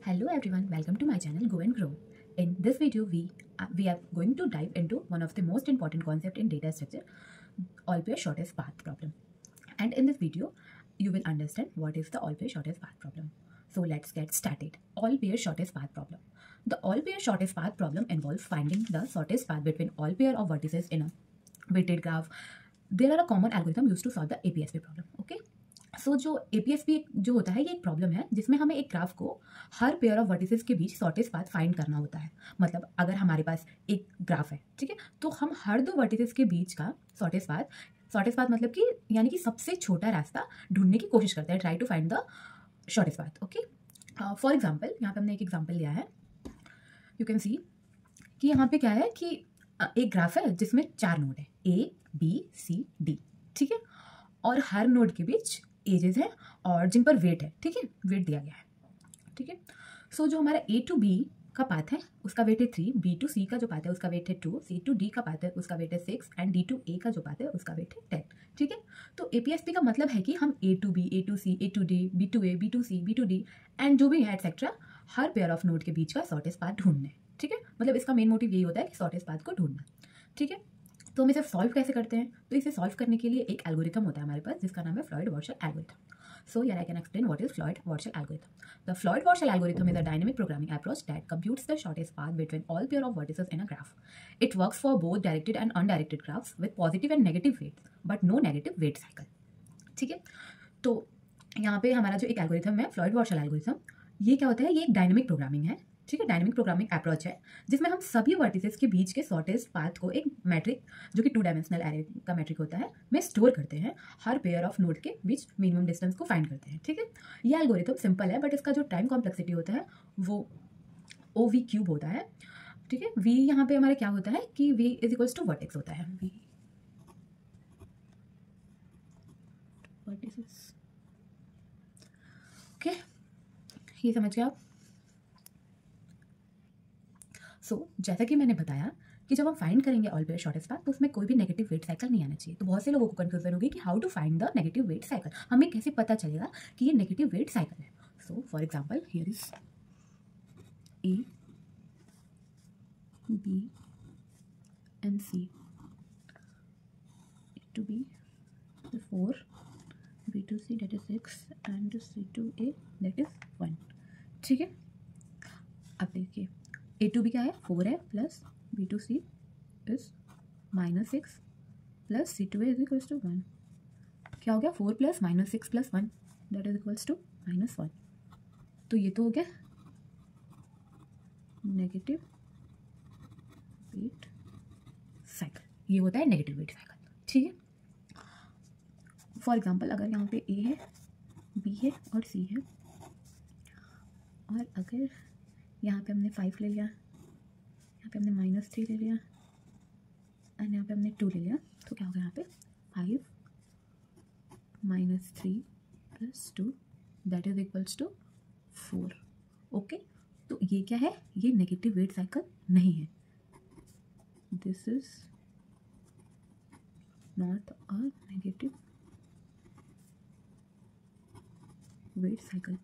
Hello everyone, welcome to my channel Go and Grow. In this video, we are going to dive into one of the most important concept in data structure, all-pair shortest path problem. And in this video, you will understand what is the all-pair shortest path problem. So let's get started. All-pair shortest path problem. The all-pair shortest path problem involves finding the shortest path between all pair of vertices in a weighted graph. There are a common algorithm used to solve the APSP problem. Okay. सो जो APSP जो होता है ये एक problem है जिसमें हमें एक ग्राफ को हर पेयर ऑफ वर्टिसेस के बीच शॉर्टेस्ट पाथ फाइंड करना होता है। मतलब अगर हमारे पास एक ग्राफ है, ठीक है, तो हम हर दो वर्टिसेस के बीच का शॉर्टेस्ट पाथ मतलब कि यानी कि सबसे छोटा रास्ता ढूंढने की कोशिश करते हैं, try to find the shortest path. Okay, for example यहाँ पे हमने एक एग्जाम्पल लिया है। यू कैन सी कि यहाँ पे क्या है कि एक ग्राफ है जिसमें 4 नोड है ABCD, ठीक है, और हर नोड के बीच एजेस है और जिन पर वेट है, ठीक है, वेट दिया गया है, ठीक है। सो जो हमारा A to B का पाथ है उसका वेट है 3, B to C का जो पाथ है उसका वेट है 2, C to D का पाथ है उसका वेट है 6 एंड D to A का जो पाथ है उसका वेट है 10, ठीक है। तो APSP का मतलब है कि हम A to B, A to C, A to D, B to A, B to C, B to D and जो भी है etcetera her pair of node के बीच का शॉर्टेस्ट पाथ ढूंढना है, ठीक है। मतलब इसका मेन मोटिव यही होता है कि शॉर्टेस्ट पाथ को ढूंढना, ठीक है। तो हम इसे सॉल्व कैसे करते हैं? तो इसे सॉल्व करने के लिए एक एल्गोरिथम होता है हमारे पास जिसका नाम है फ्लॉयड-वॉर्शल algorithm. So here I can explain what is Floyd-Warshall algorithm. The Floyd-Warshall algorithm is a dynamic programming approach that computes the shortest path between all pair of vertices in a graph. It works for both directed and undirected graphs with positive and negative weights, but no negative weight cycle. ठीक है, तो यहाँ पे हमारा जो एक algorithm है फ्लॉयड-वॉर्शल algorithm, ये क्या होता है? ये एक डायनेमिक प्रोग्रामिंग है, ठीक है, डायनेमिक प्रोग्रामिंग अप्रोच है जिसमें हम सभी वर्टिसेस के बीच के शॉर्टेस्ट पाथ को एक मैट्रिक जो कि 2 डायमेंशनल एरे का मैट्रिक होता है में स्टोर करते हैं, हर पेयर ऑफ नोड के बीच मिनिमम डिस्टेंस को फाइंड करते हैं, ठीक है। ये एल्गोरिथम सिंपल है बट इसका जो टाइम कॉम्प्लेक्सिटी होता है वो OV क्यूब होता है, ठीक है। V यहाँ पे हमारे क्या होता है कि V is equals to vertex होता है, V वर्टिसेस, ओके, ये समझ गए आप। जैसा कि मैंने बताया कि जब हम फाइंड करेंगे ऑल पेयर शॉर्टेस्ट पाथ तो उसमें कोई भी नेगेटिव वेट साइकिल नहीं आना चाहिए। तो बहुत से लोगों को कंफ्यूजन होगी कि how to find the negative weight cycle, हमें कैसे पता चलेगा कि ये नेगेटिव वेट साइकिल है। So for example here is A, B and C, A to B 4, B to C that is 6 and C to A that is 1, ठीक है। अब देखिए A to B क्या है? 4 है plus B to C is -6 plus C to A is equals to 1। क्या हो गया? 4 plus -6 plus 1 that is equals to -1। तो ये तो हो गया नेगेटिव वेट साइकिल, ये होता है नेगेटिव वेट साइकिल, ठीक है। फॉर एग्जांपल अगर यहाँ पे A है, B है और C है और अगर यहाँ पे हमने 5 ले लिया, यहाँ पे हमने -3 ले लिया एंड यहाँ पे हमने 2 ले लिया, तो क्या होगा यहाँ पे 5 -3 + 2 that is equals to 4। Okay, तो ये क्या है? ये नेगेटिव वेट साइकिल नहीं है, this is not a negative weight cycle.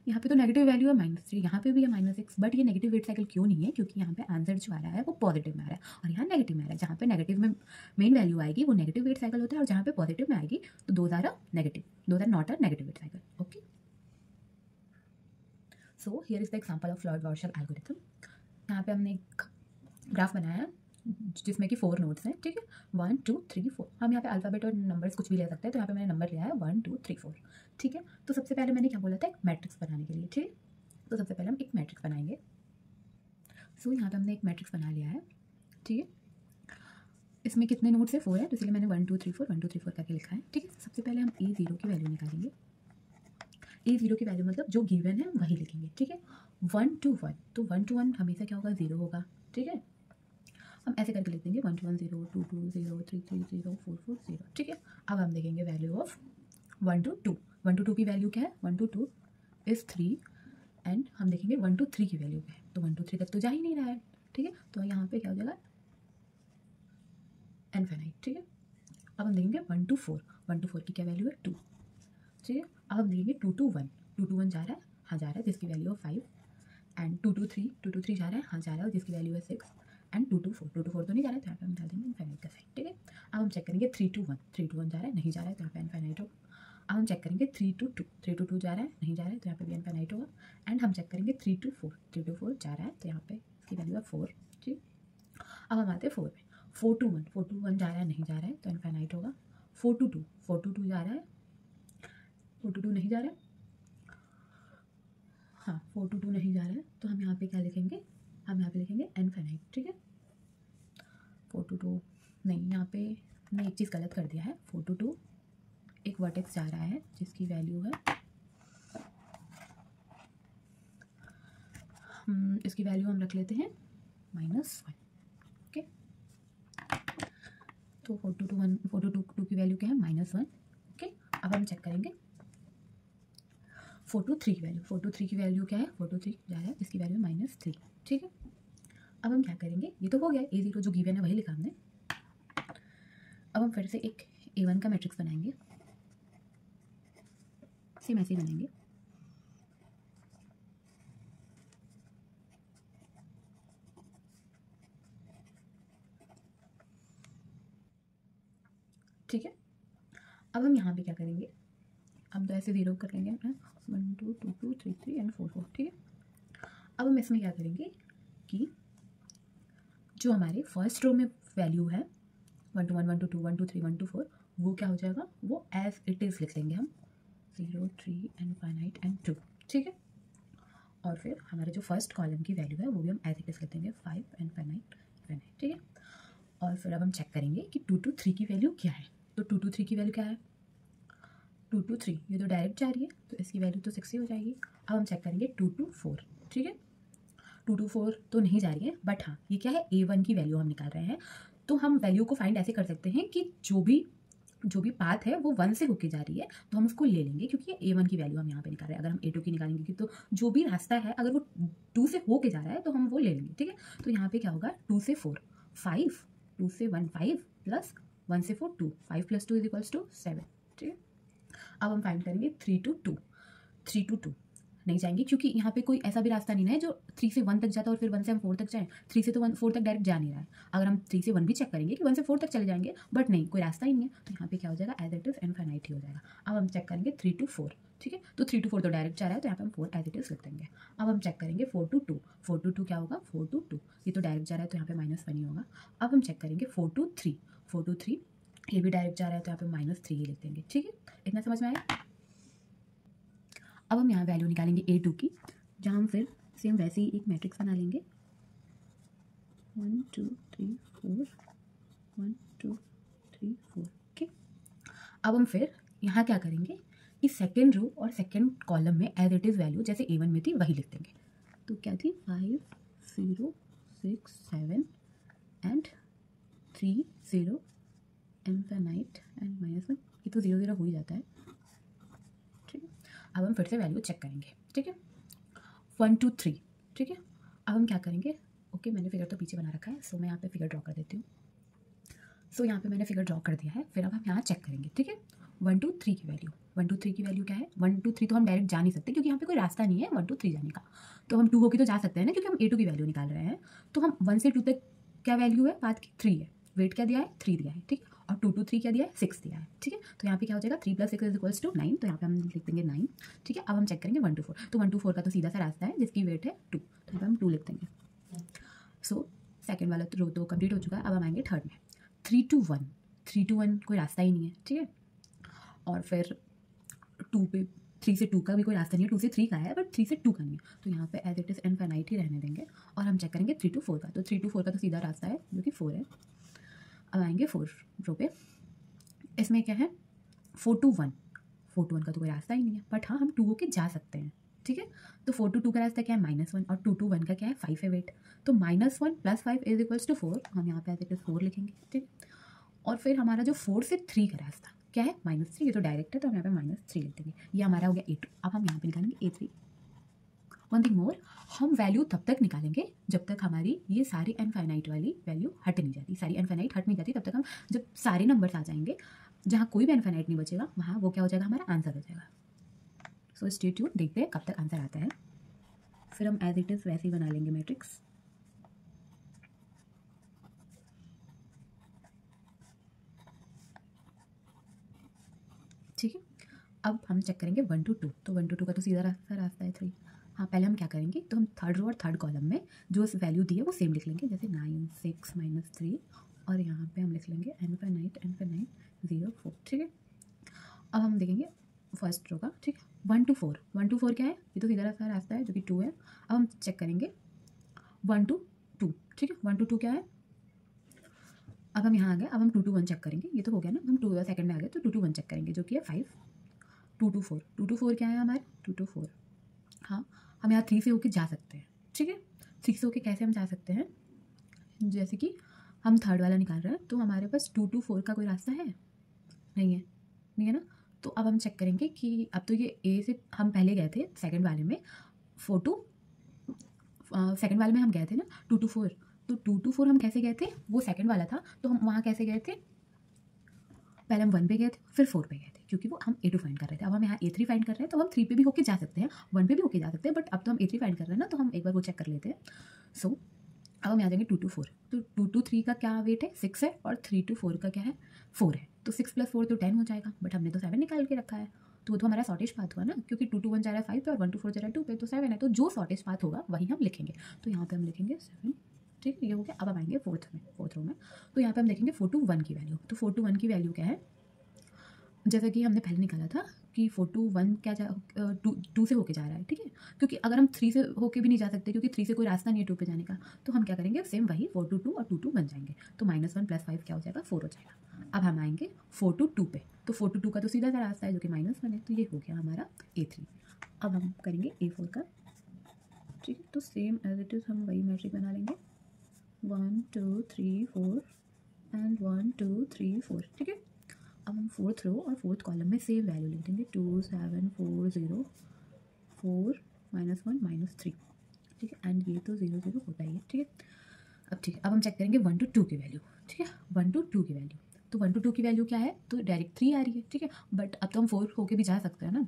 यहाँ पे तो नेगेटिव वैल्यू है -3, यहाँ पे भी है -6, बट ये नेगेटिव वेट साइकिल क्यों नहीं है? क्योंकि यहाँ पे आंसर जो आ रहा है वो पॉजिटिव में आ रहा है और यहाँ नेगेटिव में आ रहा है। जहाँ पे नेगेटिव में मेन वैल्यू आएगी वो नेगेटिव वेट साइकिल होता है और जहाँ पे पॉजिटिव में आएगी तो those are not a negative weight cycle. Okay, so here is the example of Floyd Warshall algorithm. यहाँ पे हमने एक ग्राफ बनाया है जिसमें कि 4 नोड्स हैं, ठीक है, 1 2 3 4। हम यहाँ पे अल्फ़ाबेट और नंबर्स कुछ भी ले सकते हैं, तो यहाँ पे मैंने नंबर लिया है 1 2 3 4, ठीक है। तो सबसे पहले मैंने क्या बोला था? एक मैट्रिक्स बनाने के लिए, ठीक है। तो सबसे पहले हम एक मैट्रिक्स बनाएंगे। सो यहाँ पे हमने एक मैट्रिक्स बना लिया है, ठीक है। इसमें कितने नोड्स है? 4 है, तो इसलिए मैंने 1 2 3 4 1 2 3 4 करके लिखा है, ठीक है। सबसे पहले हम A0 की वैल्यू निकालेंगे। A0 की वैल्यू मतलब जो गिवन है वही लिखेंगे, ठीक है। 1 to 1, तो 1 to 1 हमेशा क्या होगा? 0 होगा, ठीक है। हम ऐसे करके लिख देंगे 1 to 1 0 2 2 0 3 3 0 4 4 0, ठीक है। अब हम देखेंगे वैल्यू ऑफ 1 to 2। 1 to 2 की वैल्यू क्या है? 1 to 2 इज 3 एंड हम देखेंगे 1 to 3 की वैल्यू क्या है, तो 1 to 3 तक तो जा ही नहीं रहा है, ठीक है। तो यहाँ पे क्या हो जाएगा? इनफिनिट, ठीक है। अब हम देखेंगे 1 to 4, 1 to 4 की क्या वैल्यू है? 2, ठीक है। अब हम देखेंगे 2 to 1, 2 to 1 जा रहा है, हाँ जा रहा है, जिसकी वैल्यू है 5, एंड 2 to 3 जा रहा है, हाँ जा रहा है, और जिसकी वैल्यू है 6, एंड 2 to 4 तो नहीं जा रहा है, तो यहाँ पे हम डाल देंगे इनफाइनाइट का साइन, ठीक है। अब हम चेक करेंगे 3 to 1 जा रहा है, नहीं जा रहा है, तो यहाँ पे इनफाइनाइट होगा। अब हम चेक करेंगे 3 to 2 जा रहा है, नहीं जा रहा है, तो यहाँ पे भी इनफाइनाइट होगा। एंड हम चेक करेंगे 3 to 4 जा रहा है, तो यहाँ पे इसकी वैल्यू है 4, ठीक। अब हम आते हैं 4 में, 4 to 1 जा रहा है, नहीं जा रहा है, तो इनफाइनाइट होगा। 4 to 2 जा रहा है, 4 to 2 नहीं जा रहा है, हाँ 4 to 2 नहीं जा रहा है, तो हम यहाँ पे क्या लिखेंगे, हम यहाँ पे लिखेंगे इनफाइनाइट, ठीक है। 4 to 2 नहीं, यहाँ पे मैं एक चीज़ गलत कर दिया है। 4 to 2 एक वर्टेक्स जा रहा है जिसकी वैल्यू है, इसकी वैल्यू हम रख लेते हैं -1, ओके। तो 4 to 2 की वैल्यू क्या है, -1, ओके। अब हम चेक करेंगे 4 to 3 की वैल्यू, 4 to 3 की वैल्यू क्या है, 4 to 3 जा रहा है, इसकी वैल्यू है -3, ठीक है। अब हम क्या करेंगे, ये तो हो गया, A0 जो गिवन है वही लिखा हमने। अब हम फिर से एक A1 का मैट्रिक्स बनाएंगे, सेम ऐसे ही बनाएंगे। ठीक है। अब हम यहाँ पे क्या करेंगे, अब तो ऐसे 0 कर लेंगे अपना 1 2 2 2 3 3 एंड 4 4, ठीक है। अब हम इसमें क्या करेंगे कि जो हमारे फर्स्ट रो में वैल्यू है 1 to 1 1 to 2 1 to 3 1 to 4, वो क्या हो जाएगा, वो एज इट इज़ लिख देंगे हम 0 3 इनफाइनाइट एंड 2, ठीक है। और फिर हमारे जो फर्स्ट कॉलम की वैल्यू है वो भी हम एज इट इज़ लिख देंगे 5 इनफाइनाइट, ठीक है। और फिर अब हम चेक करेंगे कि 2 to 3 की वैल्यू क्या है। तो 2 to 3 की वैल्यू क्या है, 2 to 3 ये तो डायरेक्ट जा रही है, तो इसकी वैल्यू तो 6 ही हो जाएगी। अब हम चेक करेंगे 2 to 4, ठीक है। 2 to 4 तो नहीं जा रही है, बट हाँ ये क्या है, A1 की वैल्यू हम निकाल रहे हैं। तो हम वैल्यू को फाइंड ऐसे कर सकते हैं कि जो भी पाथ है वो 1 से होके जा रही है, तो हम उसको ले लेंगे, क्योंकि ये A1 की वैल्यू हम यहाँ पे निकाल रहे हैं। अगर हम A2 की निकालेंगे तो जो भी रास्ता है अगर वो 2 से होके जा रहा है तो हम वो ले लेंगे, ठीक है। तो यहाँ पे क्या होगा, 2 से 4 5, 2 से 1 5 प्लस 1 से 4 2, 5 + 2 = 7, ठीक है। अब हम फाइंड करेंगे 3 to 2 नहीं जाएंगे, क्योंकि यहाँ पे कोई ऐसा भी रास्ता नहीं है जो 3 से 1 तक जाता है और फिर 1 से हम 4 तक जाएँ। 3 से तो 4 तक डायरेक्ट जा नहीं रहा है। अगर हम 3 से 1 भी चेक करेंगे कि 1 से 4 तक चले जाएंगे, बट नहीं, कोई रास्ता ही नहीं है, तो यहाँ पे क्या हो जाएगा, एज इट इज़ इनफाइनाइट ही हो जाएगा। अब हम चेक करेंगे 3 to 4, ठीक है। तो 3 to 4 तो डायरेक्ट जा रहा है, तो यहाँ पे हम 4 एज इट इज़ लिख देंगे। अब हम चेक करेंगे 4 to 2 क्या होगा, 4 to 2 ये तो डायरेक्ट जा रहा है, तो यहाँ पे -1 ही होगा। अब हम चेक करेंगे 4 to 3 ये भी डायरेक्ट जा रहा है, तो यहाँ पे -3 ही लिख देंगे, ठीक है। इतना समझ में आया। अब हम यहाँ वैल्यू निकालेंगे A2 की, जहाँ हम फिर सेम वैसे ही एक मैट्रिक्स बना लेंगे 1 2 3 4 1 2 3 4, ओके। अब हम फिर यहाँ क्या करेंगे कि सेकेंड रो और सेकेंड कॉलम में एज इट इज़ वैल्यू जैसे A1 में थी वही लिख देंगे। तो क्या थी, 5 0 6 7 एंड 3 0 इनफाइनाइट एंड -1, ये तो 0 0 हो ही जाता है, ठीक है। अब हम फिर से वैल्यू चेक करेंगे, ठीक है। 1 2 3, ठीक है। अब हम क्या करेंगे, ओके मैंने फिगर तो पीछे बना रखा है, सो मैं यहाँ पे फिगर ड्रॉ कर देती हूँ। सो यहाँ पे मैंने फिगर ड्रॉ कर दिया है। फिर अब हम यहाँ चेक करेंगे, ठीक है। 1 2 3 की वैल्यू, 1 2 3 की वैल्यू क्या है, 1 2 3 तो हम डायरेक्ट जा नहीं सकते, क्योंकि यहाँ पे कोई रास्ता नहीं है 1 2 3 जाने का। तो हम 2 होके तो जा सकते हैं ना, क्योंकि हम A2 की वैल्यू निकाल रहे हैं। तो हम 1 से 2 तक क्या वैल्यू है पाथ की, 3 है। वेट क्या दिया है, 3 दिया है, ठीक है। और 2 to 3 क्या दिया है, 6 दिया है, ठीक है। तो यहाँ पे क्या हो जाएगा, 3 + 6 = 9, तो यहाँ पे हम लिख देंगे 9, ठीक है। अब हम चेक करेंगे 1 to 4, तो 1 to 4 का तो सीधा सा रास्ता है जिसकी वेट है 2, तो यहाँ पे हम 2 लिख देंगे। सो सेकेंड वाला रो तो कंप्लीट हो चुका है। अब हम आएंगे थर्ड में, 3 to 1 कोई रास्ता ही नहीं है, ठीक है। और फिर 2 पे 3 से 2 का भी कोई रास्ता नहीं है, 2 से 3 का है बट 3 से 2 का नहीं है, तो यहाँ पे एज इट इज़ इनफाइनाइट ही रहने देंगे। और हम चेक करेंगे 3 to 4 का, तो 3 to 4 का तो सीधा रास्ता है जो कि 4 है। अब आएंगे 4 रो पे, इसमें क्या है 4 to 1 का तो कोई रास्ता ही नहीं है, बट हाँ हम 2 होके जा सकते हैं, ठीक है। तो 4 to 2 का रास्ता क्या है, -1, और 2 to 1 का क्या है, 5 है वेट। तो -1 + 5 = 4, हम यहाँ पे एज इट इज़ 4 लिखेंगे, ठीक है। और फिर हमारा जो 4 से 3 का रास्ता क्या है, -3, ये तो डायरेक्ट है, तो हम यहाँ पे -3 लिख देंगे। ये हमारा हो गया A2। अब हम यहाँ पे निकालेंगे A3। वन थिंग मोर, हम वैल्यू तब तक निकालेंगे जब तक हमारी ये सारी इनफाइनाइट वाली वैल्यू हट नहीं जाती, सारी इनफाइनाइट हट नहीं जाती, तब तक हम, जब सारे नंबर्स आ जाएंगे जहाँ कोई भी इनफाइनाइट नहीं बचेगा, वहाँ वो क्या हो जाएगा, हमारा आंसर हो जाएगा। सो स्टे ट्यून, देखते हैं कब तक आंसर आता है। फिर हम एज इट इज़ वैसे ही बना लेंगे मैट्रिक्स। ठीक है, अब हम चेक करेंगे 1 to 2। तो 1 to 2 का तो सीधा रास्ता है 3। हाँ, पहले हम क्या करेंगे, तो हम थर्ड रो और थर्ड कॉलम में जो वैल्यू दी है वो सेम लिख लेंगे, जैसे 9 6 -3, और यहाँ पे हम लिख लेंगे इनफिनाइट 0 4। ठीक है, अब हम देखेंगे फर्स्ट रो का। ठीक है, 1 to 4, 1 to 4 क्या है, ये तो सीधा रास्ता है जो कि 2 है। अब हम चेक करेंगे 1 to 2। ठीक है, 1 to 2 क्या है, अब हम यहाँ आ गए, अब हम 2 to 1 चेक करेंगे। ये तो हो गया ना, हम 2 सेकंड में आ गए, तो 2 to 1 चेक करेंगे जो कि है 5। 2 to 4, 2 to 4 क्या है हमारे, 2 to 4। हाँ, हम यहाँ 3 से होके जा सकते हैं। ठीक है, 6 से होके कैसे हम जा सकते हैं, जैसे कि हम थर्ड वाला निकाल रहे हैं, तो हमारे पास 2 to 4 का कोई रास्ता है, नहीं है ना। तो अब हम चेक करेंगे कि अब तो ये ए से हम पहले गए थे सेकंड वाले में, 4 to सेकंड वाले में हम गए थे ना 2 to 4। तो 2 to 4 हम कैसे गए थे, वो सेकंड वाला था, तो हम वहाँ कैसे गए थे, पहले हम 1 पे गए थे, फिर 4 पे गए थे, क्योंकि वो हम A2 फाइंड कर रहे थे। अब हम यहाँ A3 फाइंड कर रहे हैं, तो हम 3 पे भी होके जा सकते हैं, 1 पे भी होके जा सकते हैं, बट अब तो हम A3 फाइंड कर रहे हैं ना, तो हम एक बार वो चेक कर लेते हैं। सो अब हम यहाँ जाएंगे 2 to 4। तो 2 to 3 का क्या वेट है, 6 है, और 3 to 4 का क्या है, 4 है। तो 6 + 4 तो 10 हो जाएगा, बट हमने तो 7 निकाल के रखा है, तो वो तो हमारा शॉर्टेज पाथ हुआ ना, क्योंकि 2 to 1 जा रहा है 5 पे और 1 to 4 जा रहा है 2 पे, तो 7 है। तो जो शॉर्टेज पाथ होगा वही हम लिखेंगे, तो यहाँ पे हम लिखेंगे 7। ठीक है, ये हो गया। अब हम आएंगे फोर्थ रो में, तो यहाँ पे हम देखेंगे 4 to 1 की वैल्यू। तो 4 to 1 की वैल्यू क्या है, जैसा कि हमने पहले निकाला था कि 4 to 1 क्या 2 से होके जा रहा है। ठीक है, क्योंकि अगर हम 3 से होके भी नहीं जा सकते, क्योंकि 3 से कोई रास्ता नहीं है 2 पे जाने का, तो हम क्या करेंगे, सेम वही 4 to 2 और 2 to 1 जाएंगे, तो -1 + 5 क्या हो जाएगा, 4 हो जाएगा। अब हम आएंगे 4 to 2 पे, तो 4 to 2 का तो सीधा सा रास्ता है जो कि -1 है, तो ये हो गया हमारा A3। अब हम करेंगे A4 का। ठीक है, तो सेम एज इट इज़ हम वही मैट्रिक बना लेंगे, 1 2 3 4 एंड 1 2 3 4। ठीक है, अब हम फोर्थ रो और फोर्थ कॉलम में सेम वैल्यू लिख देंगे, 2 7 4 0 4 -1 -3। ठीक है, एंड ये तो 0 0 होता ही है। ठीक है, अब ठीक है, अब हम चेक करेंगे 1 to 2 की वैल्यू। ठीक है, 1 to 2 की वैल्यू, तो 1 to 2 की वैल्यू क्या है, तो डायरेक्ट 3 आ रही है। ठीक है, बट अब तो हम 4 होके भी जा सकते हैं ना,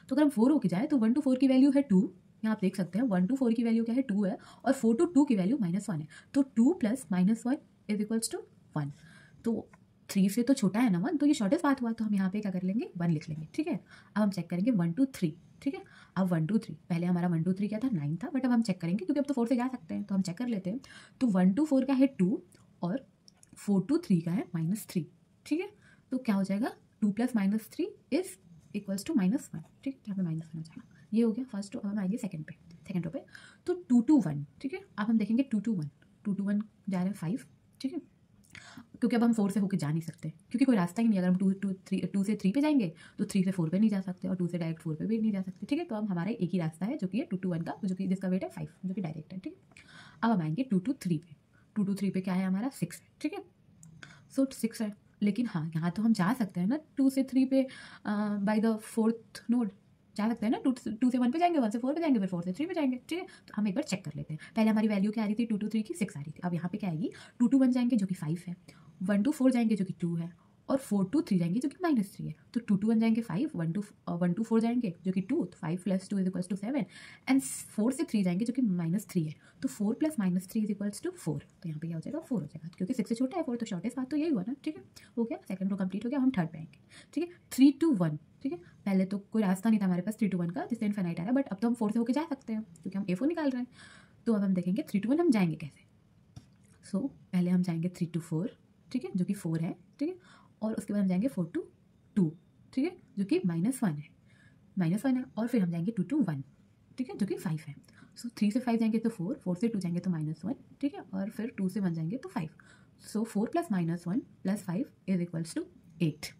तो अगर हम 4 होके जाए तो 1 to 4 की वैल्यू है 2। यहाँ आप देख सकते हैं 1 to 4 की वैल्यू क्या है, 2 है, और 4 to 2 की वैल्यू -1 है, तो 2 + -1 = 1। तो 3 से तो छोटा है ना 1, तो ये शॉर्टेस्ट पाथ हुआ, तो हम यहाँ पे क्या कर लेंगे, 1 लिख लेंगे। ठीक है, अब हम चेक करेंगे 1 to 3। ठीक है, अब 1 to 3, पहले हमारा 1 to 3 क्या था, 9 था, बट अब हम चेक करेंगे क्योंकि अब तो 4 से जा सकते हैं, तो हम चेक कर लेते हैं। तो 1 to 4 का है 2 और 4 to 3 का है -3। ठीक है, तो क्या हो जाएगा, 2 + -3 = -1। ठीक है, यहाँ पे -1 हो जाएगा, ये हो गया फर्स्ट रो। अब हम आएंगे सेकंड रो पे, तो 2 to 1। ठीक है, अब हम देखेंगे 2 to 1, 2 to 1 जा रहे हैं 5। ठीक है, क्योंकि अब हम 4 से होकर जा नहीं सकते, क्योंकि कोई रास्ता ही नहीं है। अगर हम 2 से 3 पे जाएंगे तो 3 से 4 पे नहीं जा सकते, और 2 से डायरेक्ट 4 पे भी नहीं जा सकते। ठीक है, तो अब हमारा एक ही रास्ता है जो कि है 2 to 1 का, जो कि जिसका वेट है 5, जो कि डायरेक्ट है। ठीक है, अब हम आएंगे 2 to 3 पे। 2 to 3 पे क्या है हमारा, 6 है। ठीक है, सो 6 है, लेकिन हाँ यहाँ तो हम जा सकते हैं ना 2 से 3 पे, बाय द फोर्थ नोड जा सकते हैं ना, 2 से 1 पे जाएंगे, 1 से 4 पे जाएंगे, फिर 4 से 3 पे जाएंगे। ठीक है, तो हम एक बार चेक कर लेते हैं। पहले हमारी वैल्यू क्या आ रही थी, 2 to 3 की 6 आ रही थी। अब यहाँ पे क्या आएगी, 2 to 1 जाएंगे जो कि 5 है, 1 to 4 जाएंगे जो कि 2 है, और 4 to 3 जाएंगे जो कि -3 है। तो 2 to 1 जाएंगे 5, 1 to 4 जाएंगे जो कि 2, तो 5 + 2 = 7, एंड 4 से 3 जाएंगे जो कि -3 है, तो 4 + -3 = 4। तो यहाँ पे क्या हो जाएगा, 4 हो जाएगा, क्योंकि 6 से छोटा है 4, तो शॉर्टेस्ट पाथ तो यही हुआ ना। ठीक है, हो गया, सेकंड रो कंप्लीट हो गया। हम थर्ड पे आएंगे। ठीक है, 3 to 1। ठीक है, पहले तो कोई रास्ता नहीं था हमारे पास 3 to 1 का, जिससे इनफाइनाइट आ रहा है, बट अब तो हम 4 से होकर जा सकते हैं क्योंकि हम A4 निकाल रहे हैं। तो अब हम देखेंगे 3 to 1 हम जाएंगे कैसे। सो पहले हम जाएंगे 3 to 4। ठीक है, जो कि 4 है। ठीक है, और उसके बाद हम जाएंगे 4 to 2। ठीक है, जो कि -1 है, -1 है, और फिर हम जाएंगे 2 to 1। ठीक है, जो कि 5 है। सो 3 से 5 जाएंगे तो 4, 4 से 2 जाएंगे तो -1। ठीक है, और फिर 2 से 1 जाएंगे तो 5। सो 4 + -1 + 5 = 8।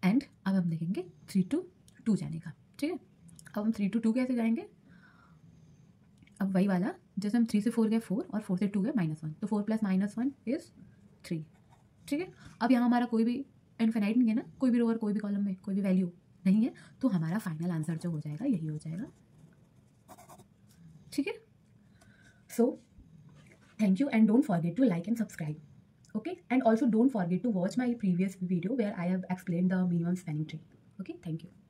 एंड अब हम देखेंगे 3 to 2 जाने का। ठीक है, अब हम 3 to 2 कैसे जाएंगे, अब वही वाला, जैसे हम 3 से 4 गए 4, और 4 से 2 गए -1, तो 4 + -1 = 3। ठीक है, अब यहाँ हमारा कोई भी इनफिनाइट नहीं है ना, कोई भी रो और कोई भी कॉलम में कोई भी वैल्यू नहीं है, तो हमारा फाइनल आंसर जो हो जाएगा यही हो जाएगा। ठीक है, so thank you, and don't forget to like and subscribe. Okay, and also don't forget to watch my previous video where I have explained the minimum spanning tree. Okay, thank you.